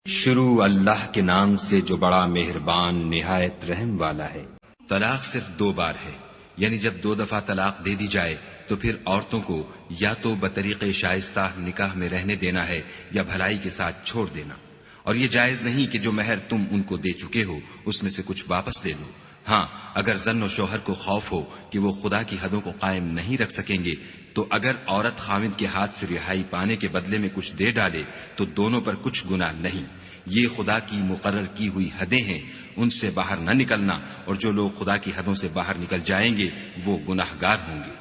شروع اللہ کے نام سے جو بڑا مہربان نہایت رحم والا ہے۔ طلاق صرف 2 بار ہے، یعنی جب 2 دفعہ طلاق دے دی جائے تو پھر عورتوں کو یا تو بطریق شائستہ نکاح میں رہنے دینا ہے یا بھلائی کے ساتھ چھوڑ دینا، اور یہ جائز نہیں کہ جو مہر تم ان کو دے چکے ہو اس میں سے کچھ واپس لے لو۔ ہاں، اگر زن و شوہر کو خوف ہو کہ وہ خدا کی حدوں کو قائم نہیں رکھ سکیں گے تو اگر عورت خاوند کے ہاتھ سے رہائی پانے کے بدلے میں کچھ دے ڈالے تو دونوں پر کچھ گناہ نہیں۔ یہ خدا کی مقرر کی ہوئی حدیں ہیں، ان سے باہر نہ نکلنا، اور جو لوگ خدا کی حدوں سے باہر نکل جائیں گے وہ گناہگار ہوں گے۔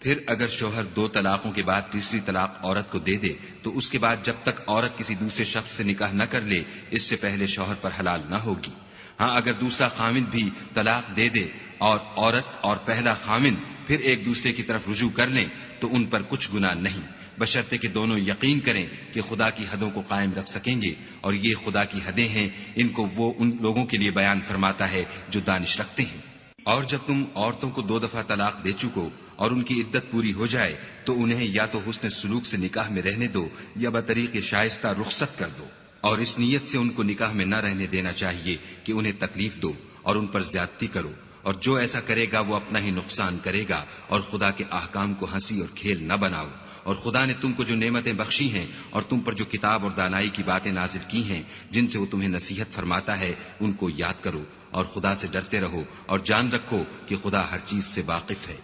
پھر اگر شوہر 2 طلاقوں کے بعد تیسری طلاق عورت کو دے دے تو اس کے بعد جب تک عورت کسی دوسرے شخص سے نکاح نہ کر لے اس سے پہلے شوہر پر حلال نہ ہوگی۔ ہاں، اگر دوسرا خاوند بھی طلاق دے دے اور عورت اور پہلا خاوند پھر ایک دوسرے کی طرف رجوع کر لیں تو ان پر کچھ گناہ نہیں، بشرطے کہ دونوں یقین کریں کہ خدا کی حدوں کو قائم رکھ سکیں گے، اور یہ خدا کی حدیں ہیں، ان کو وہ ان لوگوں کے لیے بیان فرماتا ہے جو دانش رکھتے ہیں۔ اور جب تم عورتوں کو 2 دفعہ طلاق دے چکو اور ان کی عدت پوری ہو جائے تو انہیں یا تو حسن سلوک سے نکاح میں رہنے دو یا بطریق شائستہ رخصت کر دو، اور اس نیت سے ان کو نکاح میں نہ رہنے دینا چاہیے کہ انہیں تکلیف دو اور ان پر زیادتی کرو، اور جو ایسا کرے گا وہ اپنا ہی نقصان کرے گا، اور خدا کے احکام کو ہنسی اور کھیل نہ بناؤ۔ اور خدا نے تم کو جو نعمتیں بخشی ہیں اور تم پر جو کتاب اور دانائی کی باتیں نازل کی ہیں جن سے وہ تمہیں نصیحت فرماتا ہے ان کو یاد کرو، اور خدا سے ڈرتے رہو، اور جان رکھو کہ خدا ہر چیز سے واقف ہے۔